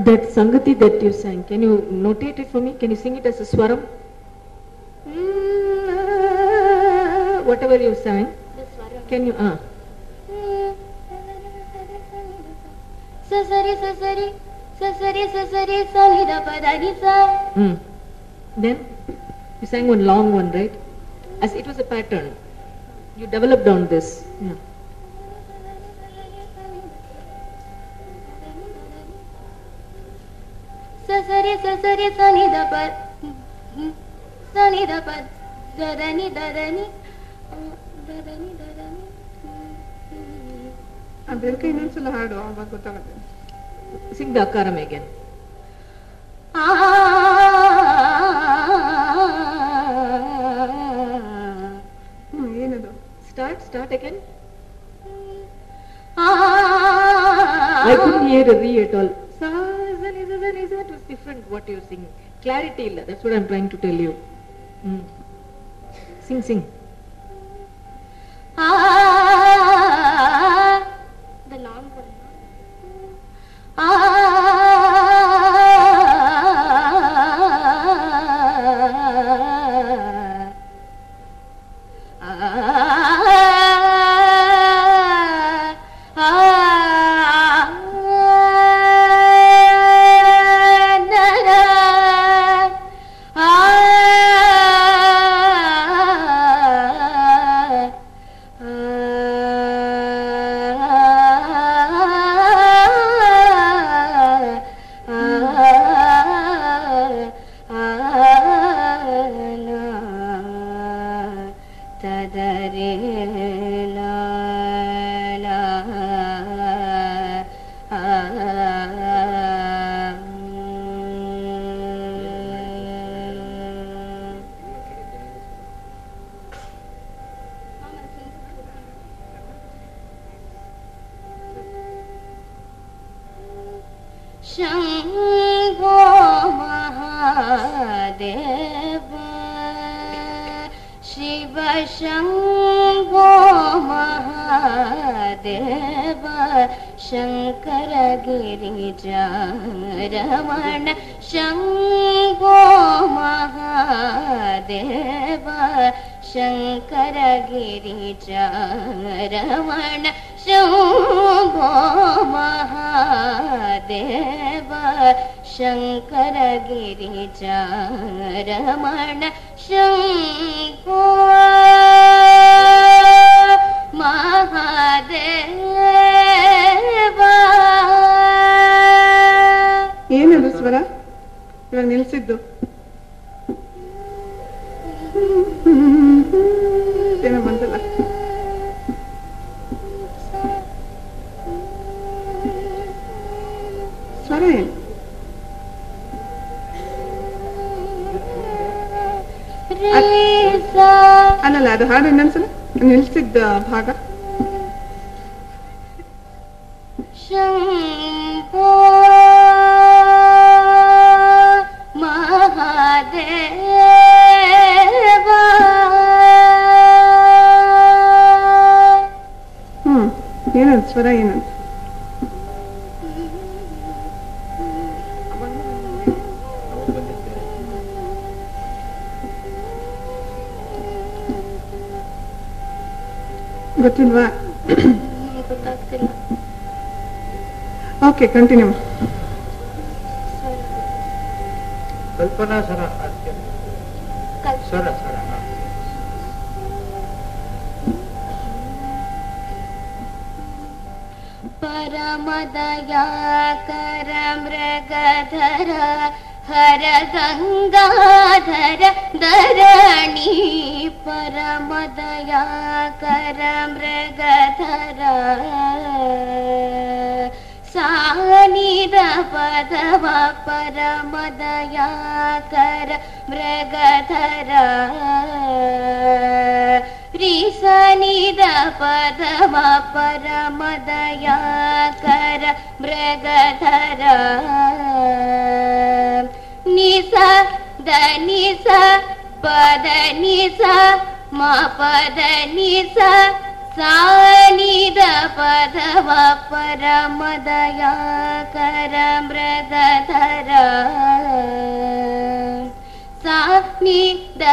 That Sangati that you sang, can you notate it for me? Can you sing it as a swaram? Whatever you sang. The swaram. Can you? Sasari, sasari, sasari, sasari, salida padani sa. Then you sang one long one, right? As it was a pattern. You developed on this. Yeah. Sasari, sasari, salida pad. Salida pad. Dadani, dadani. Dadani, dadani. ಅದಕ್ಕೆ ಇನ್ನೊಂದ್ಸಲ ಹಾಡು ಆವಾಗ ಗೊತ್ತಾಗುತ್ತೆ. Sing the akaram again. ಏನದು? Start again. I couldn't hear a re at all. It was different what you sing. Clarity illa. That's what I'm trying to tell you. Sing. The long one. Shambho Mahadev Shiv Shambho Mahadev Shankar Girija रमण शंभो महादेव शंकर गिरिजा रमण शंभो महादेव शंकर गिरिजा रमण शंभो महादेव ಏನದು ಸ್ವರ ಇವಾಗ ನಿಲ್ಸಿದ್ದು? ಏನೋ ಬಂತಲ್ಲ. ಸ್ವರ ಏನು? ಅಲ್ಲಲ್ಲ, ಅದು ಹಾಡು ಇನ್ನೊಂದ್ಸಲ ನಿಲ್ಸಿದ್ದ ಭಾಗ. ಶಂಭೋ ಮಹಾದೇವ. ಏನದು ಸ್ವರ ಏನಂತ? ಗೊತ್ತಿಲ್ವಾ? ಗೊತ್ತಾಗ್ತಿಲ್ಲ. Okay, continue. ಕಲ್ಪನಾ ಸ್ವರ ಸ್ವರ ಸ್ವರ ಪರಮದಯಾಕರ ಮೃಗಧರ ಹರ ಗಂಗಾಧರ ಧರಣಿ ಪರಮದಯಾಕರ ಮೃಗಧರ ಸಾನಿದ ಪದವ ಪರಮದಯಾಕರ ಮೃಗಧರ ರಿಸನಿದ ಪದವ ಪರಮದಯಾಕರ ಮೃಗಧರ ನಿಸ ದನಿಸ ಪದ ನಿಸ ಮ ಪದ ನಿಸ ಸಾನಿದ ಪದವ ಪರಮದಯ ಕರ ಮೃಗಧರ ಸಾನಿದ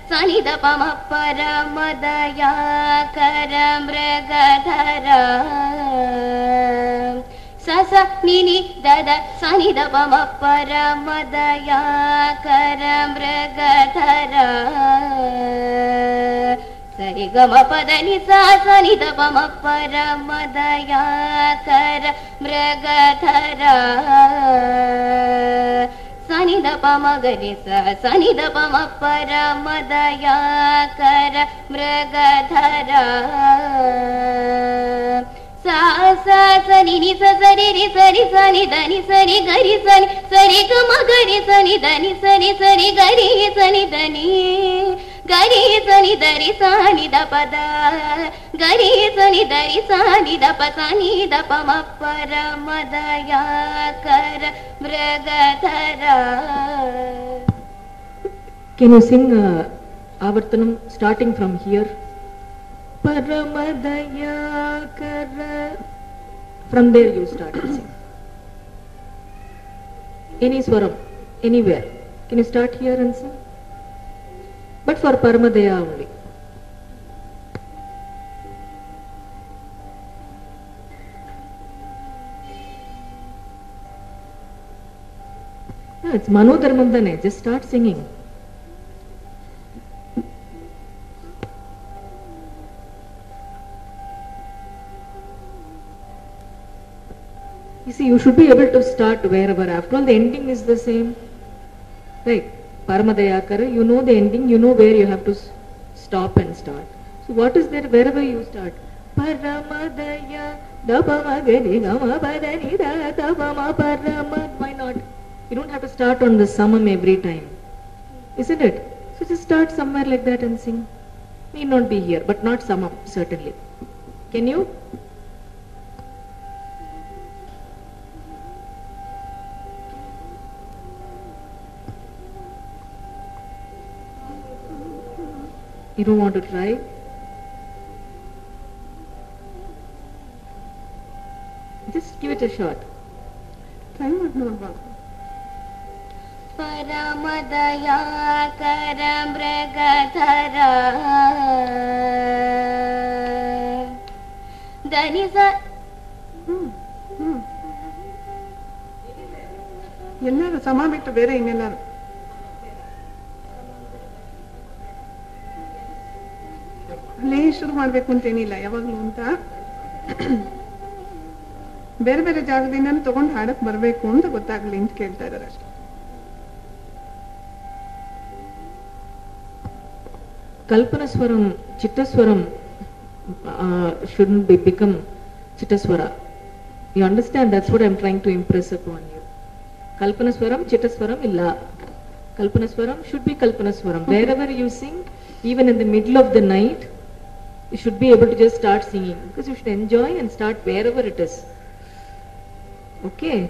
ಸನಿದ ಪಮ ಪರಮದಯ ಕರ ಮೃಗಧರ ಸಸ ನಿನಿ ದದ ಸನಿದ ಪಮ ಪರಮದಯ ಕರ ಮೃಗಧರ ಸರಿ ಗಮ ಪದ ನಿ ಸಾ ಸನಿದ ಪಮ ಪರಮದಯ ಕರ ಮೃಗಧರ ಸನಿದ ಪಮ ಗರಿ ಸ ಸನಿದ ಪಮ ಪರಮದಯ ಕರ ಮೃಗಧರ ಸಾ ಸಾ ಸನಿ ನಿ ಸ ಸರಿ ರಿ ಸರಿ ಸನಿ ಧನಿ ಸರಿ ಗರಿ ಸನಿ ಸರಿ ಗಮ ಗರಿ ಸನಿ ಧನಿ ಸರಿ ಸರಿ ಗರಿ ಸನಿ ಧನಿ ಗರಿ ಸನಿ ಧರಿ ಸಾನಿ ದ ಪದ ಗರಿ ಸನಿ ಧರಿ ಸಾನಿ ದ ಪ ಸನಿ ದ ಪಮ ಪರಮದಯ ಕರ ಮೃಗಧರ. Can you sing Avartanam starting from here? Paramadayakara. From there you start and sing. Any swaram, anywhere. Can you start here and sing? But for Paramadaya only. No, it's Manodharmam dane. Just start singing. You see, you should be able to start wherever. After all, the ending is the same. Right? Paramadayakara, you know the ending, you know where you have to stop and start. So what is there wherever you start? Paramadaya, Dabamagani, Gamapadani, Dabama, Paramad. Why not? You don't have to start on the summum every time. Isn't it? So just start somewhere like that and sing. Need not be here, but not summum, certainly. Can you? You don't want to try? Just give it a shot. Try ಮಾಡಿ ನೋಡ್ಬಾ. ಪರಮದಯ ಕರ ಮೃಗಧರ ಧನಿ ಸ ಎಲ್ಲರೂ ಸಮ ಬಿಟ್ಟು ಬೇರೆ ಇನ್ನೆಲ್ಲರೂ ಅಲ್ಲೇ ಶುರು ಮಾಡ್ಬೇಕು ಅಂತೇನಿಲ್ಲ ಯಾವಾಗ್ಲೂ ಅಂತ ಬೇರೆ ಬೇರೆ ಜಾಗದಿಂದ ತಗೊಂಡು ಹಾಡಕ್ ಬರ್ಬೇಕು ಅಂತ ಗೊತ್ತಾಗ್ಲಿ ಅಂತ ಕೇಳ್ತಾ ಇದಾರೆ ಅಷ್ಟೇ. Kalpanaswaram, Chittaswaram shouldn't become Chittaswara. You understand? That's what I'm trying to impress upon you. Kalpanaswaram, Chittaswaram illa. Kalpanaswaram should be Kalpanaswaram. Wherever you sing, even in the middle of the night, you should be able to just start singing, because you should enjoy and start wherever it is. Okay?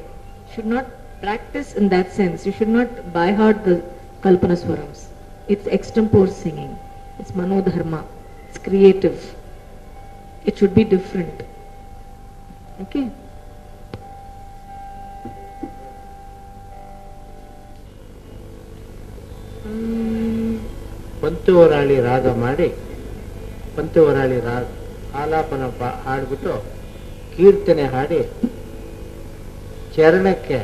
Should not practice in that sense. You should not by heart the Kalpanaswarams. It's extempore singing. It's Manodharma. It's creative. It should be different. Okay? ಪಂಚವರಾಳಿ ರಾಗ ಮಾಡಿ ಪಂಚವರಾಳಿ ರಾಗ ಆಲಾಪನ ಹಾಡ್ಬಿಟ್ಟು ಕೀರ್ತನೆ ಹಾಡಿ ಚರಣಕ್ಕೆ